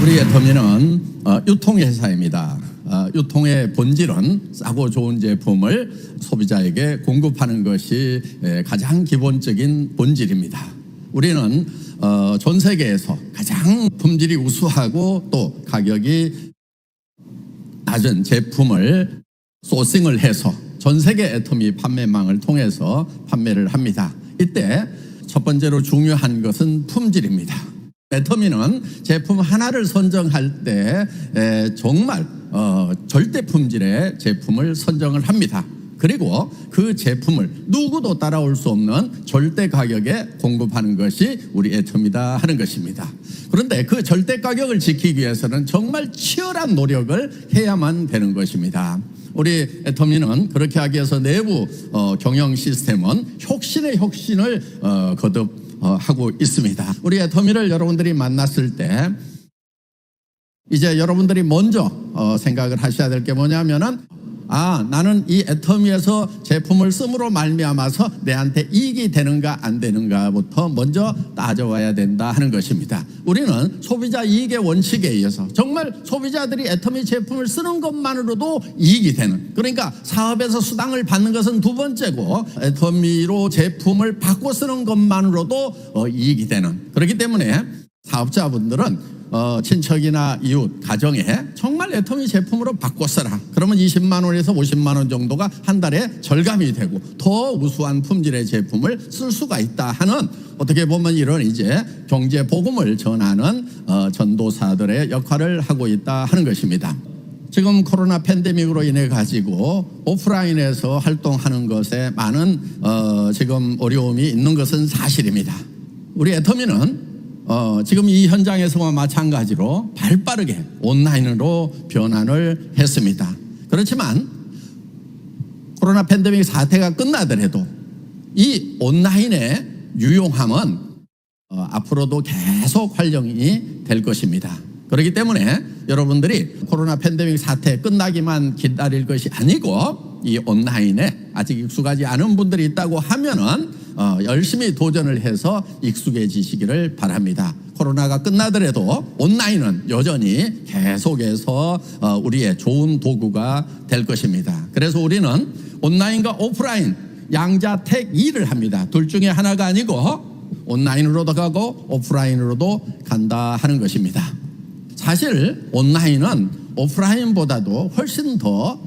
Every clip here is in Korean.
우리 애터미는 유통회사입니다. 유통의 본질은 싸고 좋은 제품을 소비자에게 공급하는 것이 가장 기본적인 본질입니다. 우리는 전 세계에서 가장 품질이 우수하고 또 가격이 낮은 제품을 소싱을 해서 전 세계 애터미 판매망을 통해서 판매를 합니다. 이때 첫 번째로 중요한 것은 품질입니다. 애터미는 제품 하나를 선정할 때 정말 절대 품질의 제품을 선정을 합니다. 그리고 그 제품을 누구도 따라올 수 없는 절대 가격에 공급하는 것이 우리 애터미다 하는 것입니다. 그런데 그 절대 가격을 지키기 위해서는 정말 치열한 노력을 해야만 되는 것입니다. 우리 애터미는 그렇게 하기 위해서 내부 경영 시스템은 혁신의 혁신을 거듭하고 있습니다. 우리 애터미를 여러분들이 만났을 때 이제 여러분들이 먼저 생각을 하셔야 될 게 뭐냐면은 나는 이 애터미에서 제품을 씀으로 말미암아서 내한테 이익이 되는가 안 되는가부터 먼저 따져와야 된다 하는 것입니다. 우리는 소비자 이익의 원칙에 의해서 정말 소비자들이 애터미 제품을 쓰는 것만으로도 이익이 되는, 그러니까 사업에서 수당을 받는 것은 두 번째고 애터미로 제품을 바꿔 쓰는 것만으로도 이익이 되는, 그렇기 때문에 사업자분들은 친척이나 이웃, 가정에 정말 애터미 제품으로 바꿔 써라. 그러면 20만 원에서 50만 원 정도가 한 달에 절감이 되고 더 우수한 품질의 제품을 쓸 수가 있다 하는, 어떻게 보면 이런 이제 경제 복음을 전하는 전도사들의 역할을 하고 있다 하는 것입니다. 지금 코로나 팬데믹으로 인해 가지고 오프라인에서 활동하는 것에 많은 지금 어려움이 있는 것은 사실입니다. 우리 애터미는 지금 이 현장에서와 마찬가지로 발빠르게 온라인으로 변환을 했습니다. 그렇지만 코로나 팬데믹 사태가 끝나더라도 이 온라인의 유용함은 앞으로도 계속 활용이 될 것입니다. 그렇기 때문에 여러분들이 코로나 팬데믹 사태 끝나기만 기다릴 것이 아니고 이 온라인에 아직 익숙하지 않은 분들이 있다고 하면은 열심히 도전을 해서 익숙해지시기를 바랍니다. 코로나가 끝나더라도 온라인은 여전히 계속해서 우리의 좋은 도구가 될 것입니다. 그래서 우리는 온라인과 오프라인 양자택 2를 합니다. 둘 중에 하나가 아니고 온라인으로도 가고 오프라인으로도 간다 하는 것입니다. 사실 온라인은 오프라인보다도 훨씬 더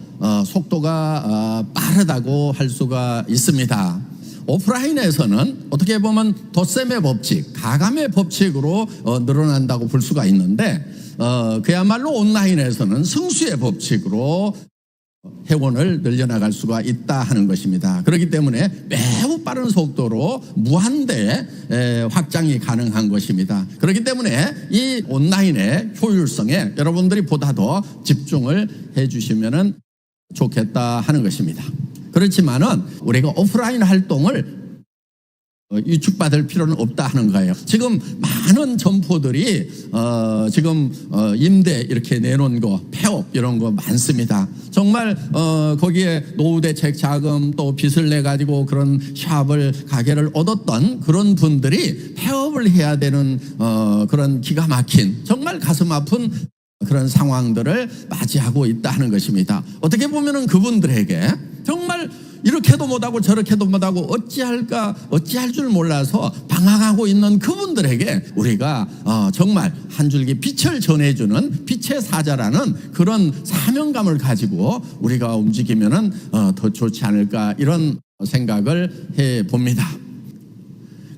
속도가 빠르다고 할 수가 있습니다. 오프라인에서는 어떻게 보면 덧셈의 법칙, 가감의 법칙으로 늘어난다고 볼 수가 있는데 그야말로 온라인에서는 승수의 법칙으로 회원을 늘려나갈 수가 있다 하는 것입니다. 그렇기 때문에 매우 빠른 속도로 무한대 확장이 가능한 것입니다. 그렇기 때문에 이 온라인의 효율성에 여러분들이 보다 더 집중을 해주시면 좋겠다 하는 것입니다. 그렇지만은 우리가 오프라인 활동을 위축받을 필요는 없다 하는 거예요. 지금 많은 점포들이 지금 임대 이렇게 내놓은 거, 폐업 이런 거 많습니다. 정말 거기에 노후대책 자금 또 빚을 내 가지고 그런 샵을 가게를 얻었던 그런 분들이 폐업을 해야 되는 그런 기가 막힌 정말 가슴 아픈 그런 상황들을 맞이하고 있다 하는 것입니다. 어떻게 보면은 그분들에게 정말 이렇게도 못하고 저렇게도 못하고 어찌할 줄 몰라서 방황하고 있는 그분들에게 우리가 정말 한 줄기 빛을 전해주는 빛의 사자라는 그런 사명감을 가지고 우리가 움직이면은 더 좋지 않을까, 이런 생각을 해봅니다.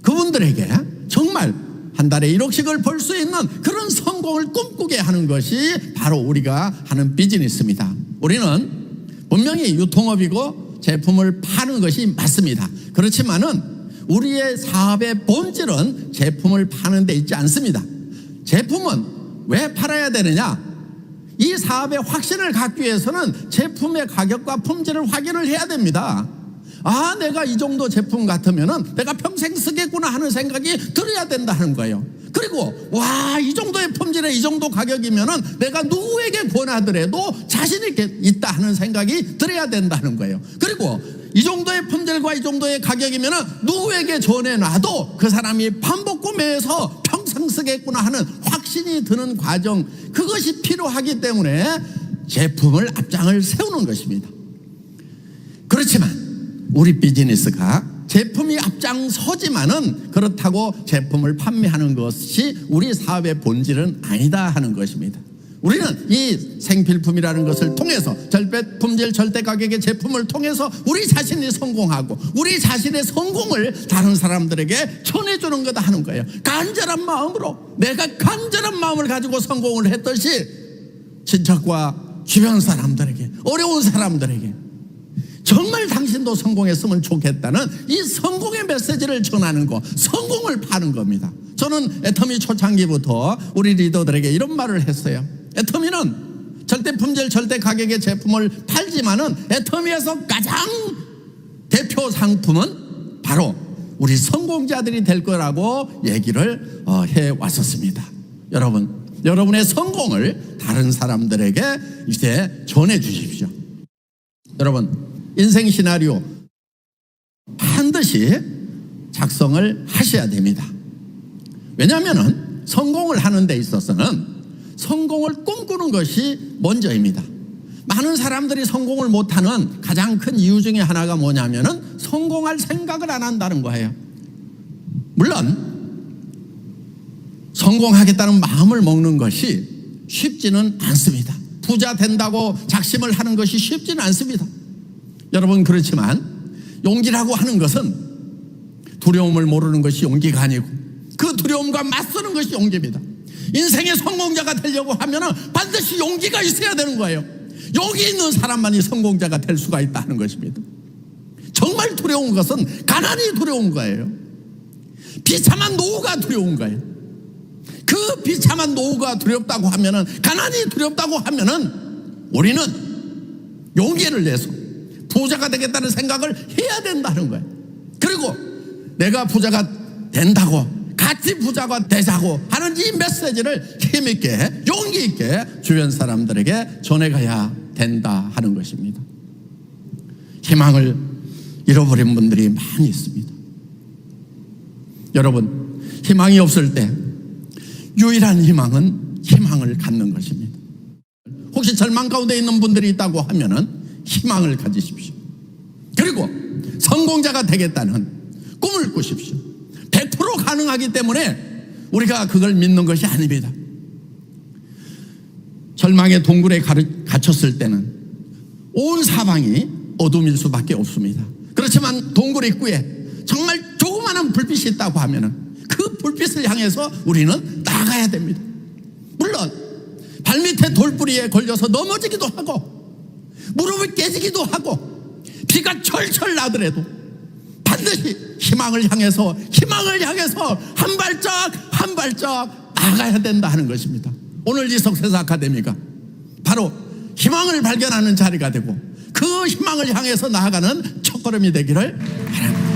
그분들에게 정말 한 달에 1억씩을 벌 수 있는 그런 성공을 꿈꾸게 하는 것이 바로 우리가 하는 비즈니스입니다. 우리는 분명히 유통업이고 제품을 파는 것이 맞습니다. 그렇지만은 우리의 사업의 본질은 제품을 파는 데 있지 않습니다. 제품은 왜 팔아야 되느냐? 이 사업의 확신을 갖기 위해서는 제품의 가격과 품질을 확인을 해야 됩니다. 내가 이 정도 제품 같으면은 내가 평생 쓰겠구나 하는 생각이 들어야 된다는 거예요. 그리고 이 정도의 품질에 이 정도 가격이면은 내가 누구에게 권하더라도 자신 있다 하는 생각이 들어야 된다는 거예요. 그리고 이 정도의 품질과 이 정도의 가격이면은 누구에게 전해놔도 그 사람이 반복 구매해서 평생 상승했구나 하는 확신이 드는 과정, 그것이 필요하기 때문에 제품을 앞장을 세우는 것입니다. 그렇지만 우리 비즈니스가 제품이 앞장서지만은 그렇다고 제품을 판매하는 것이 우리 사업의 본질은 아니다 하는 것입니다. 우리는 이 생필품이라는 것을 통해서 절대품질 절대가격의 제품을 통해서 우리 자신이 성공하고 우리 자신의 성공을 다른 사람들에게 전해주는 거다 하는 거예요. 간절한 마음으로, 내가 간절한 마음을 가지고 성공을 했듯이 친척과 주변 사람들에게, 어려운 사람들에게 정말 당신도 성공했으면 좋겠다는 이 성공의 메시지를 전하는 거, 성공을 파는 겁니다. 저는 애터미 초창기부터 우리 리더들에게 이런 말을 했어요. 애터미는 절대품질 절대가격의 제품을 팔지만은 애터미에서 가장 대표 상품은 바로 우리 성공자들이 될 거라고 얘기를 해왔었습니다. 여러분의 성공을 다른 사람들에게 이제 전해 주십시오. 여러분, 인생 시나리오 반드시 작성을 하셔야 됩니다. 왜냐하면 성공을 하는 데 있어서는 성공을 꿈꾸는 것이 먼저입니다. 많은 사람들이 성공을 못하는 가장 큰 이유 중에 하나가 뭐냐면은 성공할 생각을 안 한다는 거예요. 물론 성공하겠다는 마음을 먹는 것이 쉽지는 않습니다. 부자 된다고 작심을 하는 것이 쉽지는 않습니다. 여러분, 그렇지만 용기라고 하는 것은 두려움을 모르는 것이 용기가 아니고 그 두려움과 맞서는 것이 용기입니다. 인생의 성공자가 되려고 하면 반드시 용기가 있어야 되는 거예요. 용기 있는 사람만이 성공자가 될 수가 있다는 것입니다. 정말 두려운 것은 가난이 두려운 거예요. 비참한 노후가 두려운 거예요. 그 비참한 노후가 두렵다고 하면은, 가난이 두렵다고 하면은 우리는 용기를 내서 부자가 되겠다는 생각을 해야 된다는 거예요. 그리고 내가 부자가 된다고, 같이 부자가 되자고 하는 이 메시지를 힘있게, 용기있게 주변 사람들에게 전해가야 된다 하는 것입니다. 희망을 잃어버린 분들이 많이 있습니다. 여러분, 희망이 없을 때 유일한 희망은 희망을 갖는 것입니다. 혹시 절망 가운데 있는 분들이 있다고 하면은 희망을 가지십시오. 그리고 성공자가 되겠다는 꿈을 꾸십시오. 100% 가능하기 때문에 우리가 그걸 믿는 것이 아닙니다. 절망의 동굴에 갇혔을 때는 온 사방이 어둠일 수밖에 없습니다. 그렇지만 동굴 입구에 정말 조그마한 불빛이 있다고 하면은 그 불빛을 향해서 우리는 나가야 됩니다. 물론 발밑에 돌뿌리에 걸려서 넘어지기도 하고 무릎이 깨지기도 하고 비가 철철 나더라도 반드시 희망을 향해서 한 발짝 한 발짝 나가야 된다 하는 것입니다. 오늘 이 석세서 아카데미가 바로 희망을 발견하는 자리가 되고 그 희망을 향해서 나아가는 첫걸음이 되기를 바랍니다.